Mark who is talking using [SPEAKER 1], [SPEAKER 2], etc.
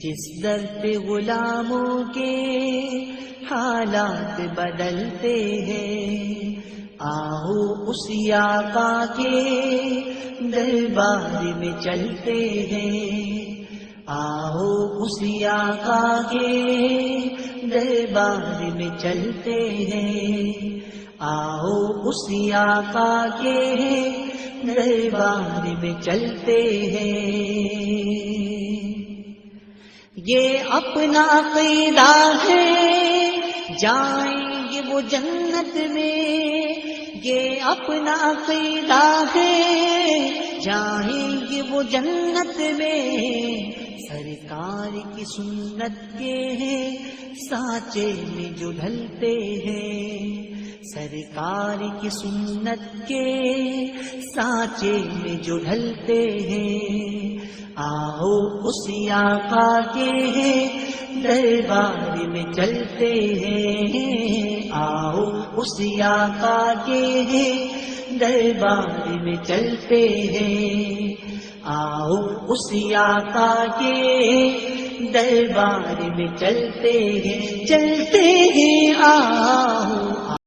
[SPEAKER 1] جس در پہ غلاموں کے حالات بدلتے ہیں، آؤ اسی آقا کے دربار میں چلتے ہیں، آؤ اسی آقا کے دربار میں چلتے ہیں، آؤ اسی آقا کے دربار میں چلتے ہیں۔ یہ اپنا عقیدہ ہے جائیں گے وہ جنت میں، یہ اپنا عقیدہ ہے جائیں گے وہ جنت میں، سرکار کی سنت کے سانچے میں جو ڈھلتے ہیں، سرکار کی سنت کے سانچے میں جو ڈھلتے ہیں، آؤ اسی آقا کے دربار میں چلتے ہیں، آؤ اسی آقا کے دربار میں چلتے ہیں، آؤ اسی آقا کے دربار میں چلتے ہیں، چلتے ہیں، آؤ